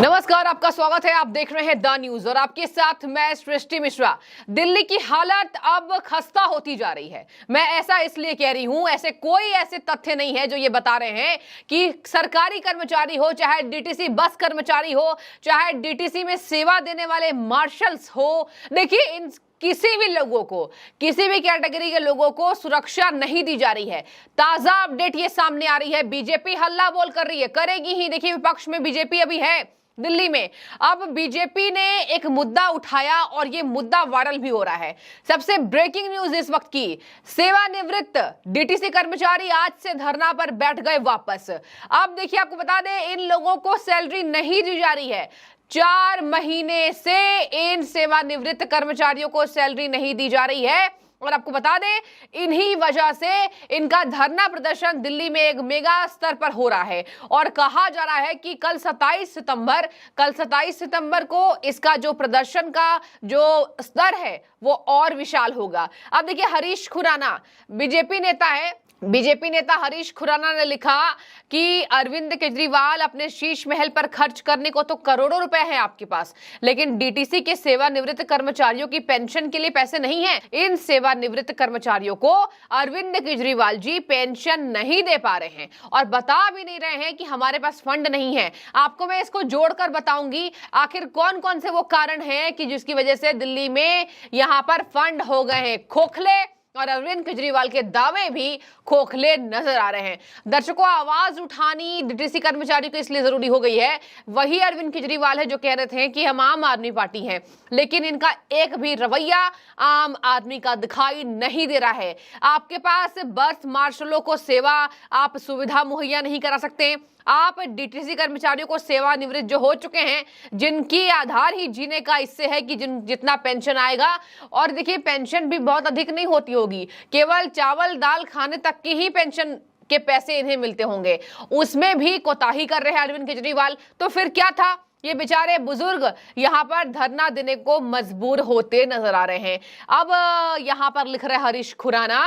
नमस्कार, आपका स्वागत है। आप देख रहे हैं द न्यूज और आपके साथ मैं सृष्टि मिश्रा। दिल्ली की हालत अब खस्ता होती जा रही है। मैं ऐसा इसलिए कह रही हूं, ऐसे तथ्य नहीं है जो ये बता रहे हैं कि सरकारी कर्मचारी हो, चाहे डीटीसी बस कर्मचारी हो, चाहे डीटीसी में सेवा देने वाले मार्शल्स हो, देखिए इन किसी भी लोगों को, किसी भी कैटेगरी के लोगों को सुरक्षा नहीं दी जा रही है। ताजा अपडेट ये सामने आ रही है। बीजेपी हल्ला बोल कर रही है, करेगी ही। देखिए विपक्ष में बीजेपी अभी है दिल्ली में। अब बीजेपी ने एक मुद्दा उठाया और ये मुद्दा वायरल भी हो रहा है। सबसे ब्रेकिंग न्यूज इस वक्त की, सेवानिवृत्त डीटीसी कर्मचारी आज से धरना पर बैठ गए वापस। अब देखिए, आपको बता दें, इन लोगों को सैलरी नहीं दी जा रही है। 4 महीने से इन सेवानिवृत्त कर्मचारियों को सैलरी नहीं दी जा रही है और आपको बता दें, इन्हीं वजह से इनका धरना प्रदर्शन दिल्ली में एक मेगा स्तर पर हो रहा है और कहा जा रहा है कि कल 27 सितंबर को इसका जो प्रदर्शन का जो स्तर है वो और विशाल होगा। अब देखिए, हरीश खुराना बीजेपी नेता हरीश खुराना ने लिखा कि अरविंद केजरीवाल अपने शीश महल पर खर्च करने को तो करोड़ों रुपए हैं आपके पास, लेकिन डीटीसी के सेवानिवृत्त कर्मचारियों की पेंशन के लिए पैसे नहीं हैं। इन सेवानिवृत्त कर्मचारियों को अरविंद केजरीवाल जी पेंशन नहीं दे पा रहे हैं और बता भी नहीं रहे हैं कि हमारे पास फंड नहीं है। आपको मैं इसको जोड़कर बताऊंगी आखिर कौन कौन से वो कारण हैं कि जिसकी वजह से दिल्ली में यहां पर फंड हो गए हैं खोखले, और अरविंद केजरीवाल के दावे भी खोखले नजर आ रहे हैं। दर्शकों, आवाज उठानी डीटीसी कर्मचारियों को इसलिए जरूरी हो गई है। वही अरविंद केजरीवाल है जो कह रहे थे कि हम आम आदमी पार्टी हैं, लेकिन इनका एक भी रवैया आम आदमी का दिखाई नहीं दे रहा है। आपके पास बस मार्शलों को सेवा आप सुविधा मुहैया नहीं करा सकते। आप डीटीसी कर्मचारियों को सेवानिवृत्त जो हो चुके हैं, जिनकी आधार ही जीने का इससे है कि जितना पेंशन आएगा, और देखिए पेंशन भी बहुत अधिक नहीं होती होगी, केवल चावल दाल खाने तक की ही पेंशन के पैसे इन्हें मिलते होंगे। उसमें भी कोताही कर रहे हैं अरविंद केजरीवाल। तो फिर क्या था, ये बेचारे बुजुर्ग यहाँ पर धरना देने को मजबूर होते नजर आ रहे हैं। अब यहाँ पर लिख रहे हरीश खुराना,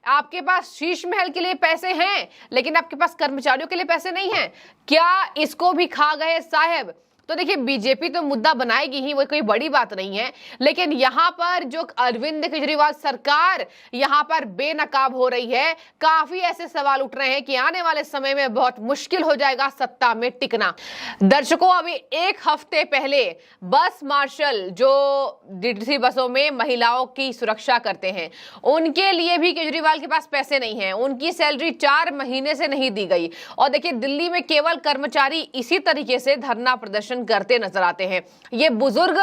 आपके पास शीश महल के लिए पैसे हैं लेकिन आपके पास कर्मचारियों के लिए पैसे नहीं हैं, क्या इसको भी खा गए साहब? तो देखिए, बीजेपी तो मुद्दा बनाएगी ही, वो कोई बड़ी बात नहीं है, लेकिन यहाँ पर जो अरविंद केजरीवाल सरकार यहाँ पर बेनकाब हो रही है, काफी ऐसे सवाल उठ रहे हैं कि आने वाले समय में बहुत मुश्किल हो जाएगा सत्ता में टिकना। दर्शकों, अभी एक हफ्ते पहले बस मार्शल जो डीटीसी बसों में महिलाओं की सुरक्षा करते हैं, उनके लिए भी केजरीवाल के पास पैसे नहीं है। उनकी सैलरी 4 महीने से नहीं दी गई और देखिए, दिल्ली में केवल कर्मचारी इसी तरीके से धरना प्रदर्शन करते नजर आते हैं। ये बुजुर्ग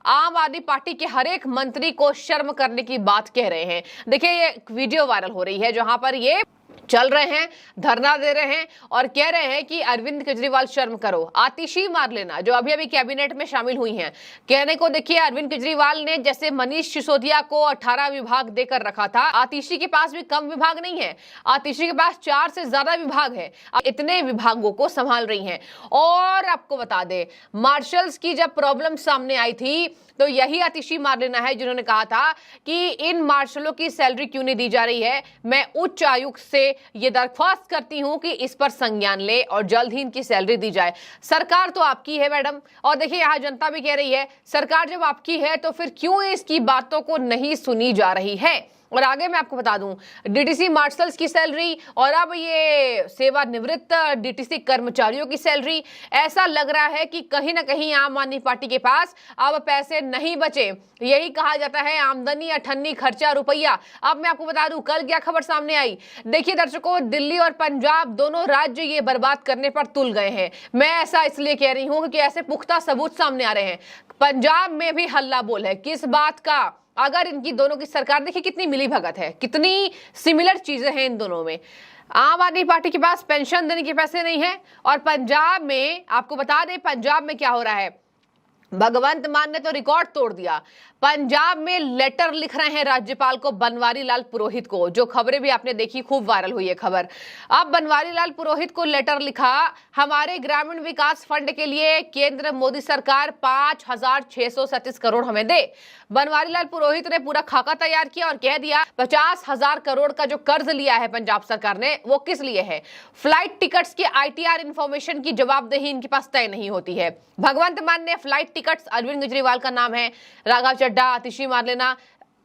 आम आदमी पार्टी के हर एक मंत्री को शर्म करने की बात कह रहे हैं। देखिए, ये वीडियो वायरल हो रही है जहां पर ये चल रहे हैं, धरना दे रहे हैं और कह रहे हैं कि अरविंद केजरीवाल शर्म करो, आतिशी मार लेना, जो अभी अभी कैबिनेट में शामिल हुई हैं। कहने को देखिए, अरविंद केजरीवाल ने जैसे मनीष सिसोदिया को 18 विभाग देकर रखा था, आतिशी के पास भी कम विभाग नहीं है, आतिशी के पास 4 से ज्यादा विभाग है। इतने विभागों को संभाल रही हैं। और आपको बता दें, मार्शल्स की जब प्रॉब्लम सामने आई थी तो यही आतिशी मार लेना है जिन्होंने कहा था कि इन मार्शलों की सैलरी क्यों नहीं दी जा रही है। मैं उच्च आयुक्त से ये दरख्वास्त करती हूं कि इस पर संज्ञान ले और जल्द ही इनकी सैलरी दी जाए। सरकार तो आपकी है मैडम, और देखिए यहाँ जनता भी कह रही है, सरकार जब आपकी है तो फिर क्यों इसकी बातों को नहीं सुनी जा रही है। और आगे मैं आपको बता दूं, डीटीसी मार्शल्स की सैलरी और अब ये सेवानिवृत्त डीटीसी कर्मचारियों की सैलरी, ऐसा लग रहा है कि कहीं ना कहीं आम आदमी पार्टी के पास अब पैसे नहीं बचे। यही कहा जाता है, आमदनी अठन्नी खर्चा रुपया। अब मैं आपको बता दूं, कल क्या खबर सामने आई। देखिए दर्शकों, दिल्ली और पंजाब दोनों राज्य ये बर्बाद करने पर तुल गए हैं। मैं ऐसा इसलिए कह रही हूं क्योंकि ऐसे पुख्ता सबूत सामने आ रहे हैं। पंजाब में भी हल्ला बोल है, किस बात का? अगर इनकी दोनों की सरकार, देखिए कितनी मिली भगत है, कितनी सिमिलर चीजें हैं इन दोनों में। आम आदमी पार्टी के पास पेंशन देने के पैसे नहीं है और पंजाब में, आपको बता दें पंजाब में क्या हो रहा है, भगवंत मान ने तो रिकॉर्ड तोड़ दिया। पंजाब में लेटर लिख रहे हैं राज्यपाल को बनवारी लाल पुरोहित को, जो खबरें भी आपने देखी, खूब वायरल हुई है खबर। अब बनवारी लाल पुरोहित को लेटर लिखा, हमारे ग्रामीण विकास फंड के लिए केंद्र मोदी सरकार 5,637 करोड़ हमें दे। बनवारी लाल पुरोहित ने पूरा खाका तैयार किया और कह दिया 50,000 करोड़ का जो कर्ज लिया है पंजाब सरकार ने वो किस लिए है। फ्लाइट टिकट्स की ITR इंफॉर्मेशन की जवाबदेही इनके पास तय नहीं होती है। भगवंत मान ने फ्लाइट टिकट्स, अरविंद केजरीवाल का नाम है, राघव चड्ढा, आतिशी मारलेना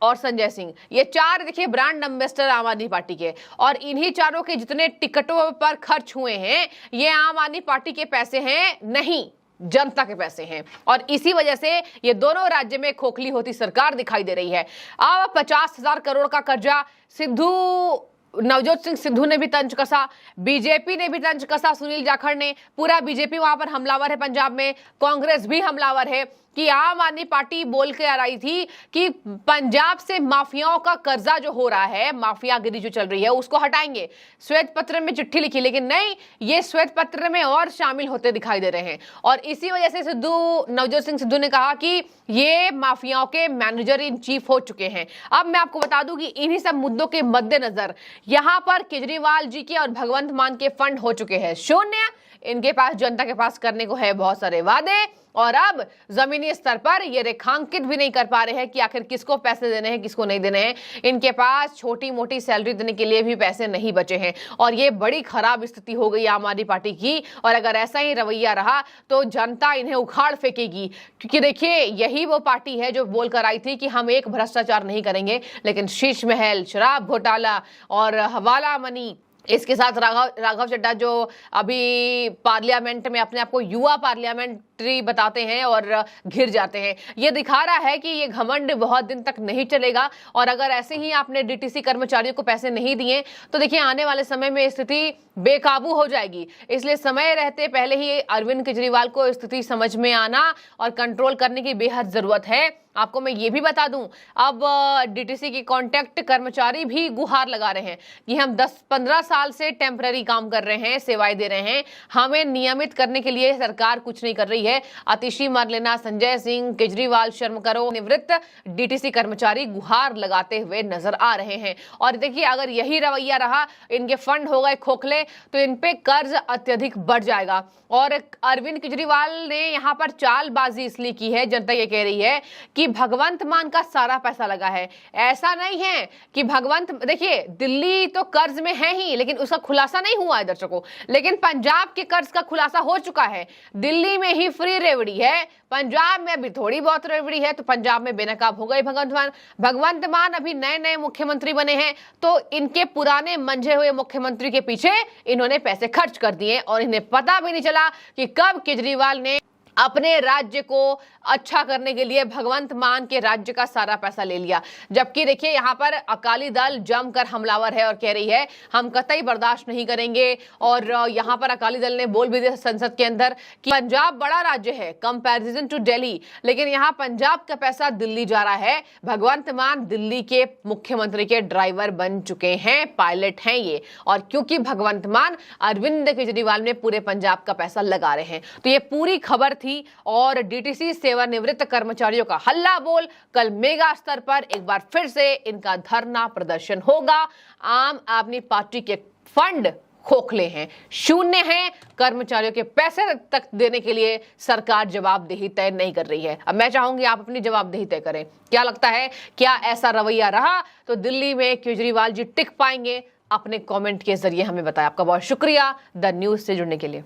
और संजय सिंह, ये चार देखिए ब्रांड एम्बेसडर आम आदमी पार्टी के, और इन्हीं चारों के जितने टिकटों पर खर्च हुए हैं ये आम आदमी पार्टी के पैसे हैं नहीं, जनता के पैसे हैं। और इसी वजह से ये दोनों राज्य में खोखली होती सरकार दिखाई दे रही है। अब 50,000 करोड़ का कर्जा नवजोत सिंह सिद्धू ने भी तंज कसा, बीजेपी ने भी तंज कसा, सुनील जाखड़ ने, पूरा बीजेपी वहां पर हमलावर है पंजाब में, कांग्रेस भी हमलावर है कि आम आदमी पार्टी बोल के आ रही थी कि पंजाब से माफियाओं का कर्जा जो हो रहा है, माफियागिरी जो चल रही है उसको हटाएंगे। श्वेत पत्र में चिट्ठी लिखी, लेकिन नहीं, ये श्वेत पत्र में और शामिल होते दिखाई दे रहे हैं। और इसी वजह से नवजोत सिंह सिद्धू ने कहा कि ये माफियाओं के मैनेजर इन चीफ हो चुके हैं। अब मैं आपको बता दूं कि इन्हीं सब मुद्दों के मद्देनजर यहां पर केजरीवाल जी के और भगवंत मान के फंड हो चुके हैं शून्य। इनके पास, जनता के पास करने को है बहुत सारे वादे, और अब जमीनी स्तर पर ये रेखांकित भी नहीं कर पा रहे हैं कि आखिर किसको पैसे देने हैं, किसको नहीं देने हैं। इनके पास छोटी मोटी सैलरी देने के लिए भी पैसे नहीं बचे हैं, और ये बड़ी खराब स्थिति हो गई आम आदमी पार्टी की। और अगर ऐसा ही रवैया रहा तो जनता इन्हें उखाड़ फेंकेगी, क्योंकि देखिए यही वो पार्टी है जो बोलकर आई थी कि हम एक भ्रष्टाचार नहीं करेंगे, लेकिन शीश महल, शराब घोटाला और हवाला मनी, इसके साथ राघव चड्ढा जो अभी पार्लियामेंट में अपने आप को युवा पार्लियामेंट्री बताते हैं और घिर जाते हैं, ये दिखा रहा है कि ये घमंड बहुत दिन तक नहीं चलेगा। और अगर ऐसे ही आपने DTC कर्मचारियों को पैसे नहीं दिए तो देखिए आने वाले समय में स्थिति बेकाबू हो जाएगी। इसलिए समय रहते पहले ही अरविंद केजरीवाल को स्थिति समझ में आना और कंट्रोल करने की बेहद जरूरत है। आपको मैं ये भी बता दूं, अब DTC के कॉन्ट्रैक्ट कर्मचारी भी गुहार लगा रहे हैं कि हम 10-15 साल से टेम्पररी काम कर रहे हैं, सेवाएं दे रहे हैं, हमें नियमित करने के लिए सरकार कुछ नहीं कर रही है। आतिशी मारलेना, संजय सिंह, केजरीवाल, शर्म करो, निवृत्त DTC कर्मचारी गुहार लगाते हुए नजर आ रहे हैं। और देखिए अगर यही रवैया रहा, इनके फंड हो गए खोखले, तो इन पे कर्ज अत्यधिक बढ़ जाएगा। और अरविंद केजरीवाल ने यहाँ पर चालबाजी इसलिए की है, जनता ये कह रही है कि भगवंत मान का सारा पैसा लगा है। ऐसा नहीं है कि भगवंत, देखिए दिल्ली तो कर्ज में है ही, लेकिन उसका खुलासा नहीं हुआ है दर्शकों, लेकिन पंजाब के कर्ज का खुलासा हो चुका है। दिल्ली में ही फ्री रेवड़ी है, पंजाब में भी थोड़ी बहुत रेवड़ी है, तो पंजाब में बेनकाब हो गए भगवंत मान अभी नए नए मुख्यमंत्री बने हैं, तो इनके पुराने मंझे हुए मुख्यमंत्री के पीछे इन्होंने पैसे खर्च कर दिए और इन्हें पता भी नहीं चला कि कब केजरीवाल ने अपने राज्य को अच्छा करने के लिए भगवंत मान के राज्य का सारा पैसा ले लिया। जबकि देखिए यहाँ पर अकाली दल जमकर हमलावर है और कह रही है हम कतई बर्दाश्त नहीं करेंगे। और यहाँ पर अकाली दल ने बोल भी दिया संसद के अंदर कि पंजाब बड़ा राज्य है कंपैरिजन टू दिल्ली, लेकिन यहाँ पंजाब का पैसा दिल्ली जा रहा है। भगवंत मान दिल्ली के मुख्यमंत्री के ड्राइवर बन चुके हैं, पायलट हैं ये। और क्योंकि भगवंत मान अरविंद केजरीवाल में पूरे पंजाब का पैसा लगा रहे हैं, तो ये पूरी खबर थी। और DTC सेवानिवृत्त कर्मचारियों का हल्ला बोल, कल मेगा स्तर पर एक बार फिर से इनका धरना प्रदर्शन होगा। आम आदमी पार्टी के फंड खोखले हैं, शून्य हैं, कर्मचारियों के पैसे तक देने के लिए सरकार जवाबदेही तय नहीं कर रही है। अब मैं चाहूंगी आप अपनी जवाबदेही तय करें। क्या लगता है, क्या ऐसा रवैया रहा तो दिल्ली में केजरीवाल जी टिक पाएंगे? अपने कमेंट के जरिए हमें बताएं। आपका बहुत शुक्रिया द न्यूज से जुड़ने के लिए।